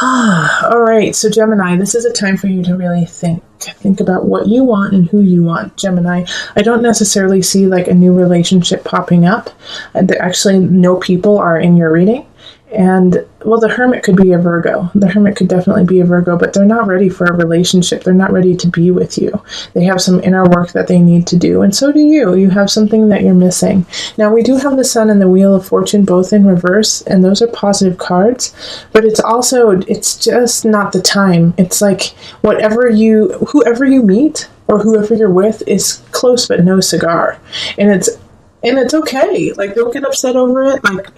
All right, so Gemini, this is a time for you to really think about what you want and who you want. Gemini, I don't necessarily see like a new relationship popping up. Actually, no people are in your reading. And, well, the Hermit could be a Virgo. The Hermit could definitely be a Virgo, but they're not ready for a relationship. They're not ready to be with you. They have some inner work that they need to do, and so do you. You have something that you're missing. Now, we do have the Sun and the Wheel of Fortune both in reverse, and those are positive cards, but it's just not the time. It's like whoever you meet or whoever you're with is close but no cigar. And it's okay. Like, don't get upset over it. Like,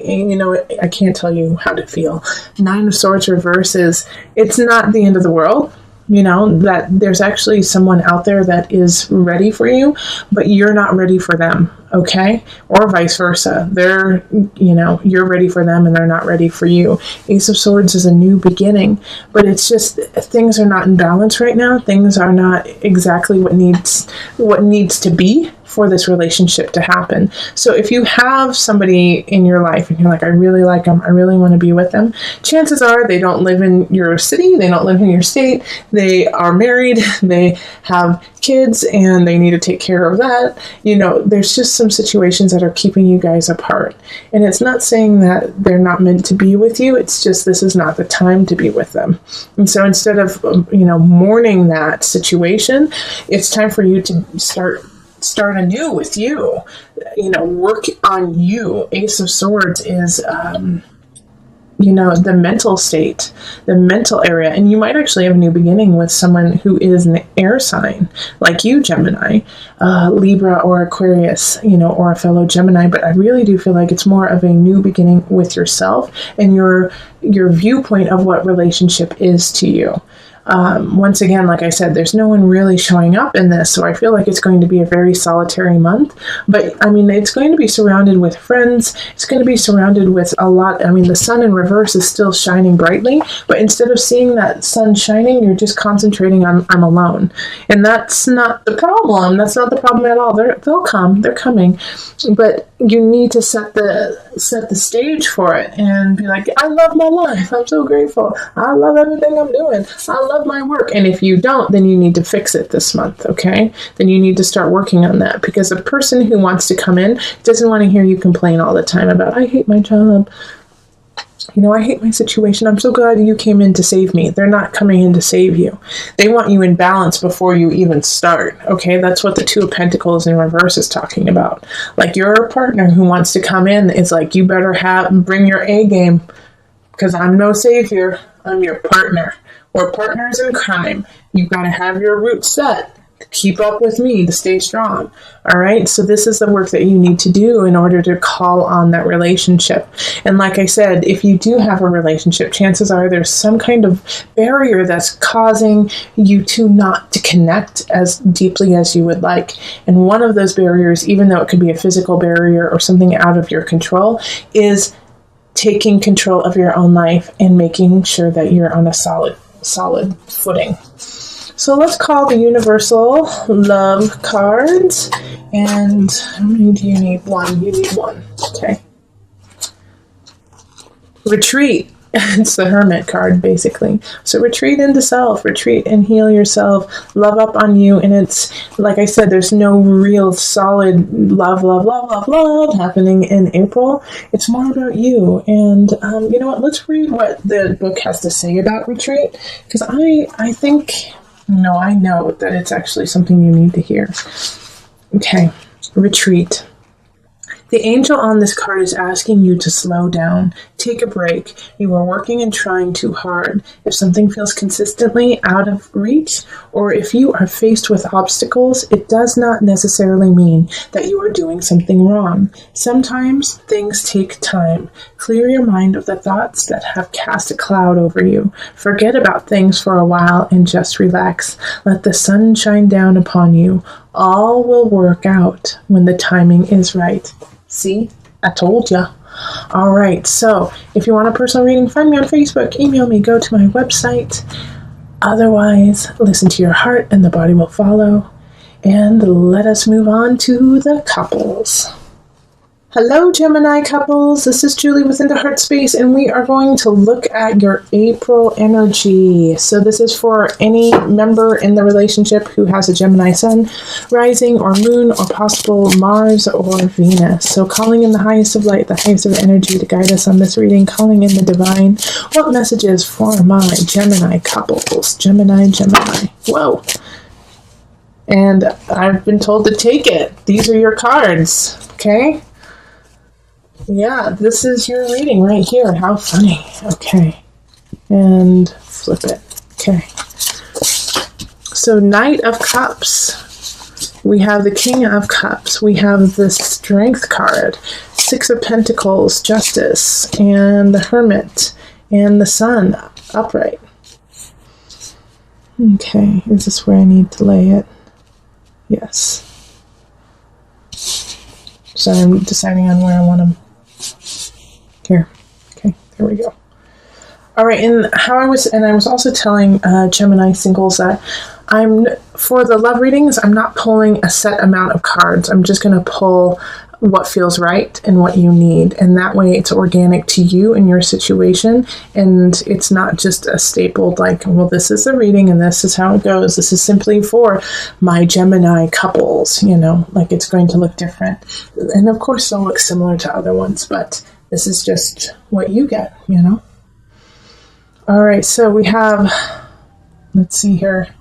I can't tell you how to feel. Nine of Swords reverse it's not the end of the world. That there's actually someone out there that is ready for you, but you're not ready for them. Okay? Or vice versa. You're ready for them and they're not ready for you. Ace of Swords is a new beginning, but it's just things are not in balance right now. Things are not exactly what needs to be for this relationship to happen. So if you have somebody in your life and you're like, I really like them, I really want to be with them, chances are they don't live in your city, they don't live in your state, they are married, they have kids, and they need to take care of that. There's just some situations that are keeping you guys apart. And it's not saying that they're not meant to be with you, it's just this is not the time to be with them. And so instead of, mourning that situation, it's time for you to start anew with you, work on you. Ace of Swords is, the mental state, the mental area. And you might actually have a new beginning with someone who is an air sign, like you, Gemini, Libra or Aquarius, or a fellow Gemini. But I really do feel like it's more of a new beginning with yourself and your viewpoint of what relationship is to you. Once again, like I said, there's no one really showing up in this, so I feel like it's going to be a very solitary month. But, it's going to be surrounded with friends. It's going to be surrounded with a lot. The sun in reverse is still shining brightly, but instead of seeing that sun shining, you're just concentrating on, I'm alone. And that's not the problem. That's not the problem at all. They'll come. They're coming. But you need to set the stage for it and be like, I love my life. I'm so grateful. I love everything I'm doing. I love my work. And if you don't, then you need to fix it this month, okay? Then you need to start working on that, because a person who wants to come in doesn't want to hear you complain all the time about, I hate my job. I hate my situation. I'm so glad you came in to save me. They're not coming in to save you. They want you in balance before you even start, okay? That's what the Two of Pentacles in reverse is talking about. Like, your partner who wants to come in is like, you better bring your A game, because I'm no savior. I'm your partner. We're partners in crime. You've got to have your roots set to keep up with me, to stay strong. All right. So this is the work that you need to do in order to call on that relationship. And like I said, if you do have a relationship, chances are there's some kind of barrier that's causing you not to connect as deeply as you would like. And one of those barriers, even though it could be a physical barrier or something out of your control, is taking control of your own life and making sure that you're on a solid footing. So let's call the universal love cards. And how many do you need? One. You need one. Okay. Retreat. It's the Hermit card, basically. So retreat into self, retreat and heal yourself, love up on you. And it's, like I said, there's no real solid love happening in April. It's more about you. And you know what? Let's read what the book has to say about retreat, because I think, no, I know that it's actually something you need to hear. Okay, retreat. The angel on this card is asking you to slow down, take a break. You are working and trying too hard. If something feels consistently out of reach, or if you are faced with obstacles, it does not necessarily mean that you are doing something wrong. Sometimes things take time. Clear your mind of the thoughts that have cast a cloud over you. Forget about things for a while and just relax. Let the sun shine down upon you. All will work out when the timing is right. See, I told ya. All right, so if you want a personal reading, find me on Facebook, email me, go to my website. Otherwise, listen to your heart and the body will follow. And let us move on to the couples. Hello, Gemini couples. This is Julie with Into Heart Space, and we are going to look at your April energy. So this is for any member in the relationship who has a Gemini sun, rising, or moon, or possible Mars or Venus. So calling in the highest of light, the highest of energy to guide us on this reading, calling in the divine. What messages for my Gemini couples? Gemini. Whoa. And I've been told to take it. These are your cards, okay? Yeah, this is your reading right here. How funny. Okay. And flip it. Okay. So Knight of Cups. We have the King of Cups. We have the Strength card. Six of Pentacles, Justice, and the Hermit, and the Sun, upright. Okay, is this where I need to lay it? Yes. So I'm deciding on where I want to. Here. Okay, there we go. All right, and I was also telling Gemini singles that for the love readings, I'm not pulling a set amount of cards. I'm just going to pull what feels right and what you need. And that way it's organic to you and your situation. And it's not just a stapled like, well, this is the reading and this is how it goes. This is simply for my Gemini couples, like it's going to look different. And of course they'll look similar to other ones, but this is just what you get, All right, so we have, let's see here.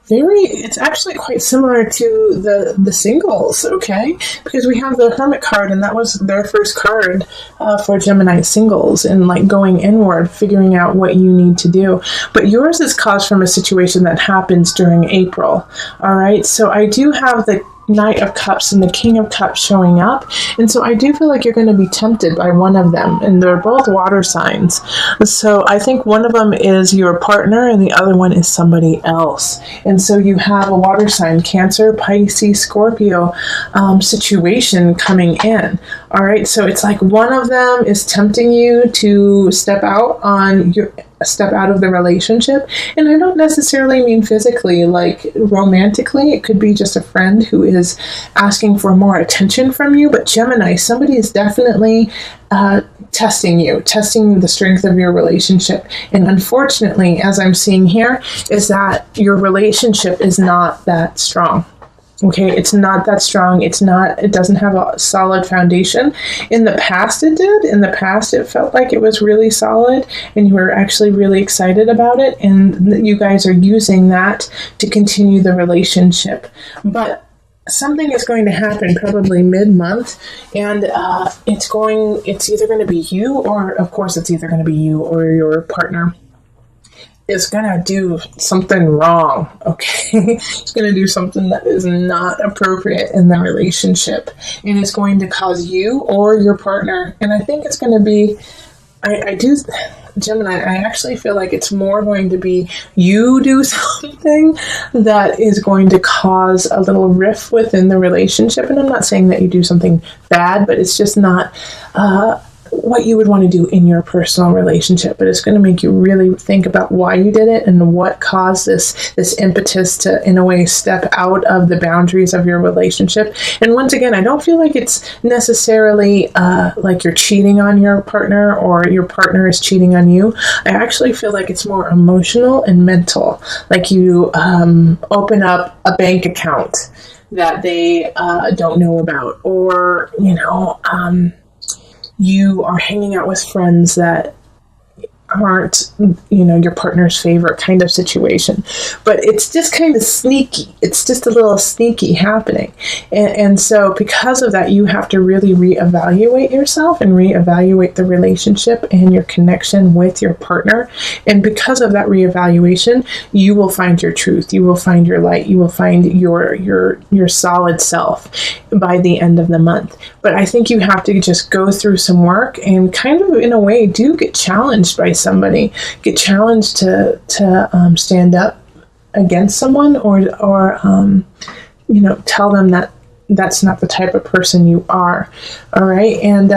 It's actually quite similar to the singles, okay? Because we have the Hermit card, and that was their first card for Gemini singles, and like going inward, figuring out what you need to do. But yours is caused from a situation that happens during April, all right? So I do have the Knight of Cups and the King of Cups showing up, and so I do feel like you're going to be tempted by one of them, and they're both water signs. So I think one of them is your partner and the other one is somebody else. And so you have a water sign, Cancer, Pisces, Scorpio situation coming in. All right, so it's like one of them is tempting you to step out of the relationship. And I don't necessarily mean physically, like romantically. It could be just a friend who is asking for more attention from you. But Gemini, somebody is definitely testing the strength of your relationship. And unfortunately, as I'm seeing here, is that your relationship is not that strong. Okay, it's not that strong. It doesn't have a solid foundation. In the past it did. In the past it felt like it was really solid and you were actually really excited about it, and you guys are using that to continue the relationship. But something is going to happen probably mid-month, and it's either going to be you, or of course it's either going to be you or your partner is going to do something wrong, okay? It's going to do something that is not appropriate in the relationship, and it's going to cause you or your partner, and I think it's going to be, Gemini, I actually feel like it's more going to be you do something that is going to cause a little rift within the relationship, and I'm not saying that you do something bad, but it's just not what you would want to do in your personal relationship, but it's going to make you really think about why you did it and what caused this impetus to, in a way, step out of the boundaries of your relationship. And once again, I don't feel like it's necessarily like you're cheating on your partner or your partner is cheating on you. I actually feel like it's more emotional and mental, like you open up a bank account that they don't know about, or you are hanging out with friends that aren't, your partner's favorite kind of situation. But it's just kind of sneaky. It's just a little sneaky happening. And so because of that, you have to really reevaluate yourself and reevaluate the relationship and your connection with your partner. And because of that reevaluation, you will find your truth. You will find your light. You will find your solid self by the end of the month. But I think you have to just go through some work and kind of, in a way, do get challenged by somebody, get challenged to stand up against someone, or tell them that that's not the type of person you are. All right. And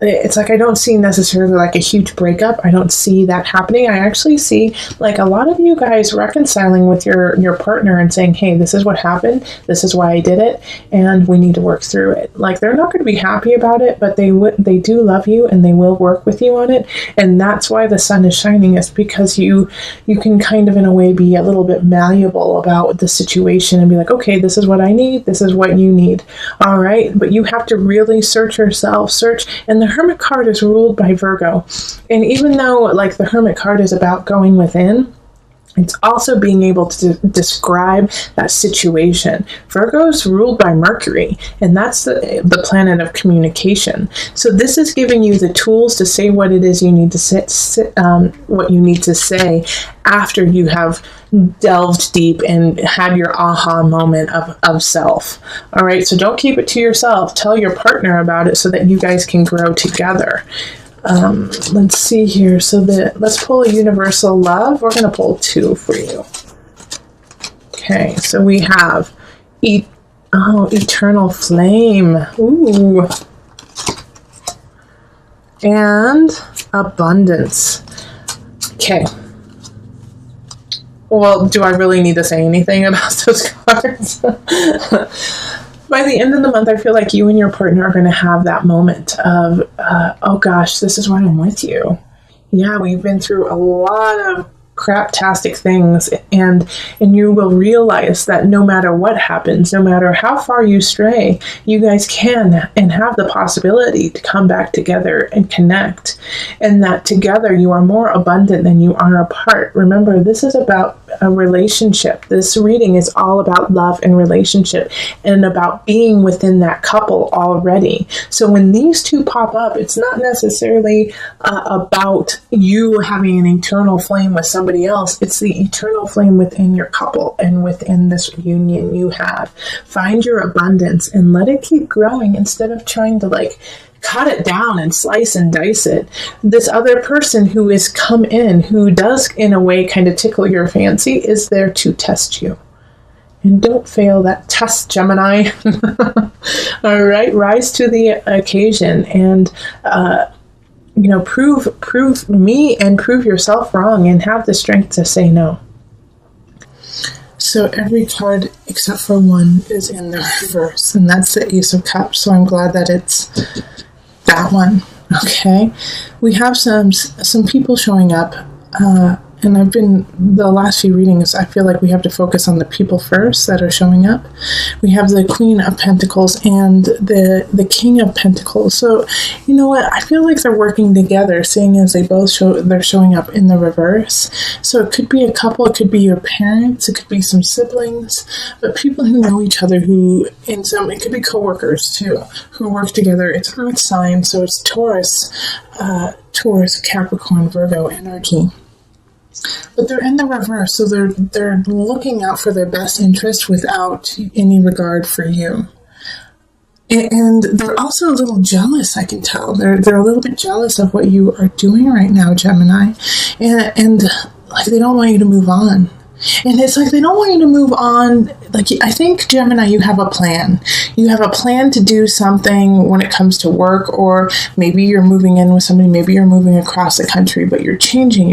it's like I don't see necessarily like a huge breakup. I don't see that happening. I actually see like a lot of you guys reconciling with your partner and saying, hey, this is what happened. This is why I did it. And we need to work through it. Like they're not going to be happy about it, but they do love you and they will work with you on it. And that's why the sun is shining, is because you can kind of in a way be a little bit malleable about the situation and be like, okay, this is what I need. This is what you need. All right. But you have to really search yourself, and the Hermit card is ruled by Virgo. And even though like the Hermit card is about going within, it's also being able to describe that situation. Virgo is ruled by Mercury, and that's the planet of communication. So this is giving you the tools to say what it is you need to what you need to say after you have delved deep and had your aha moment of self. All right, so don't keep it to yourself. Tell your partner about it so that you guys can grow together. Let's see here. So let's pull a universal love. We're going to pull 2 for you. Okay, so we have eternal flame. Ooh. And abundance. Okay. Well, do I really need to say anything about those cards? By the end of the month, I feel like you and your partner are going to have that moment of, oh gosh, this is why I'm with you. Yeah, we've been through a lot of craptastic things, and you will realize that no matter what happens, no matter how far you stray, you guys can and have the possibility to come back together and connect, and that together you are more abundant than you are apart. Remember, this is about a relationship. This reading is all about love and relationship and about being within that couple already. So when these two pop up, it's not necessarily about you having an eternal flame with somebody else. It's the eternal flame within your couple and within this union you have. Find your abundance and let it keep growing instead of trying to like cut it down and slice and dice it. This other person who is come in, who does in a way kind of tickle your fancy, is there to test you. And don't fail that test, Gemini. All right, rise to the occasion and prove me and prove yourself wrong and have the strength to say no. So every card except for one is in the reverse, and that's the Ace of Cups. So I'm glad that it's that one. Okay, we have some people showing up, and the last few readings, I feel like we have to focus on the people first that are showing up. We have the Queen of Pentacles and the King of Pentacles. So, you know what? I feel like they're working together, seeing as they're showing up in the reverse. So it could be a couple, it could be your parents, it could be some siblings, but people who know each other, it could be coworkers too, who work together. It's Earth sign, so it's Taurus, Capricorn, Virgo energy. But they're in the reverse, so they're looking out for their best interest without any regard for you. And they're also a little jealous, I can tell. They're a little bit jealous of what you are doing right now, Gemini. And like they don't want you to move on. And it's like they don't want you to move on. Like, I think, Gemini, you have a plan. You have a plan to do something when it comes to work, or maybe you're moving in with somebody, maybe you're moving across the country, but you're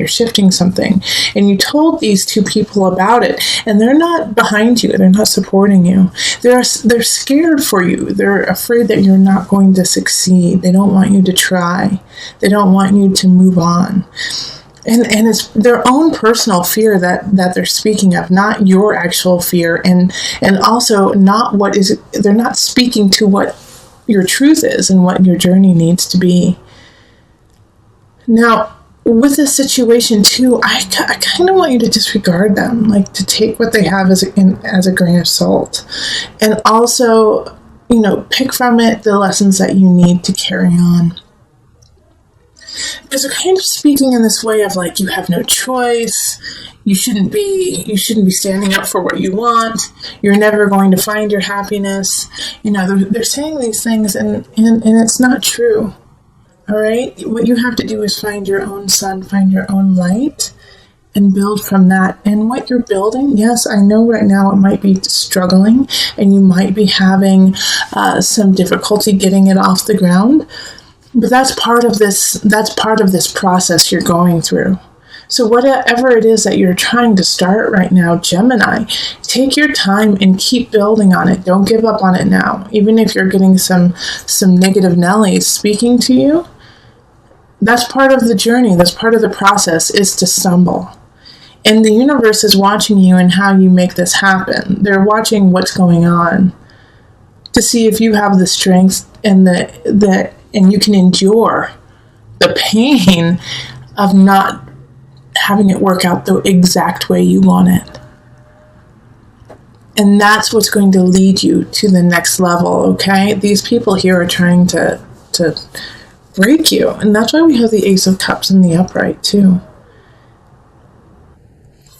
shifting something. And you told these two people about it, and they're not behind you. They're not supporting you. They're scared for you. They're afraid that you're not going to succeed. They don't want you to try. They don't want you to move on. And it's their own personal fear that they're speaking of, not your actual fear, and also they're not speaking to what your truth is and what your journey needs to be. Now, with this situation too, I kind of want you to disregard them, like to take what they have as a grain of salt, and also, pick from it the lessons that you need to carry on. Because they're kind of speaking in this way of like, you have no choice, you shouldn't be standing up for what you want, you're never going to find your happiness. They're saying these things and it's not true. All right? What you have to do is find your own sun, find your own light, and build from that. And what you're building, yes, I know right now it might be struggling and you might be having some difficulty getting it off the ground. But that's part of this process you're going through. So whatever it is that you're trying to start right now, Gemini, take your time and keep building on it. Don't give up on it now. Even if you're getting some negative Nellies speaking to you, that's part of the journey. That's part of the process, is to stumble. And the universe is watching you and how you make this happen. They're watching what's going on to see if you have the strength and and you can endure the pain of not having it work out the exact way you want it. And that's what's going to lead you to the next level, okay? These people here are trying to break you. And that's why we have the Ace of Cups in the upright, too.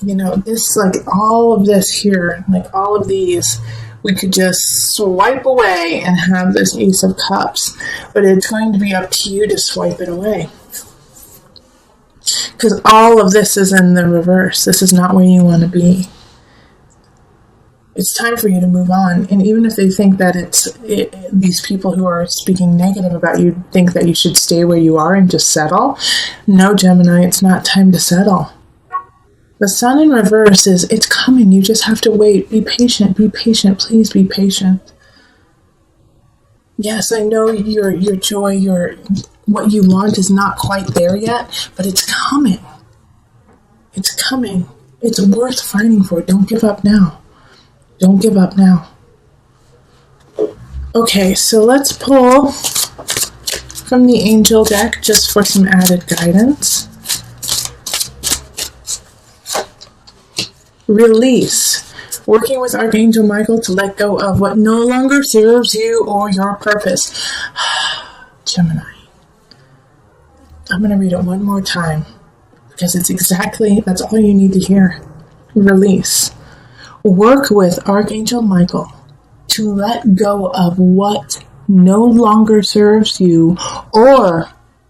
You know, this, like, all of this here, like, all of these, we could just swipe away and have this Ace of Cups. But it's going to be up to you to swipe it away. Because all of this is in the reverse. This is not where you want to be. It's time for you to move on. And even if they think that these people who are speaking negative about you think that you should stay where you are and just settle. No, Gemini, it's not time to settle. The Sun in reverse it's coming. You just have to wait. Be patient. Be patient. Please be patient. Yes, I know your joy, what you want is not quite there yet, but it's coming. It's coming. It's worth fighting for. Don't give up now. Don't give up now. Okay, so let's pull from the angel deck just for some added guidance. Release. Working with Archangel Michael to let go of what no longer serves you or your purpose. Gemini. I'm going to read it one more time because that's all you need to hear. Release. Work with Archangel Michael to let go of what no longer serves you or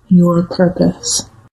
your purpose.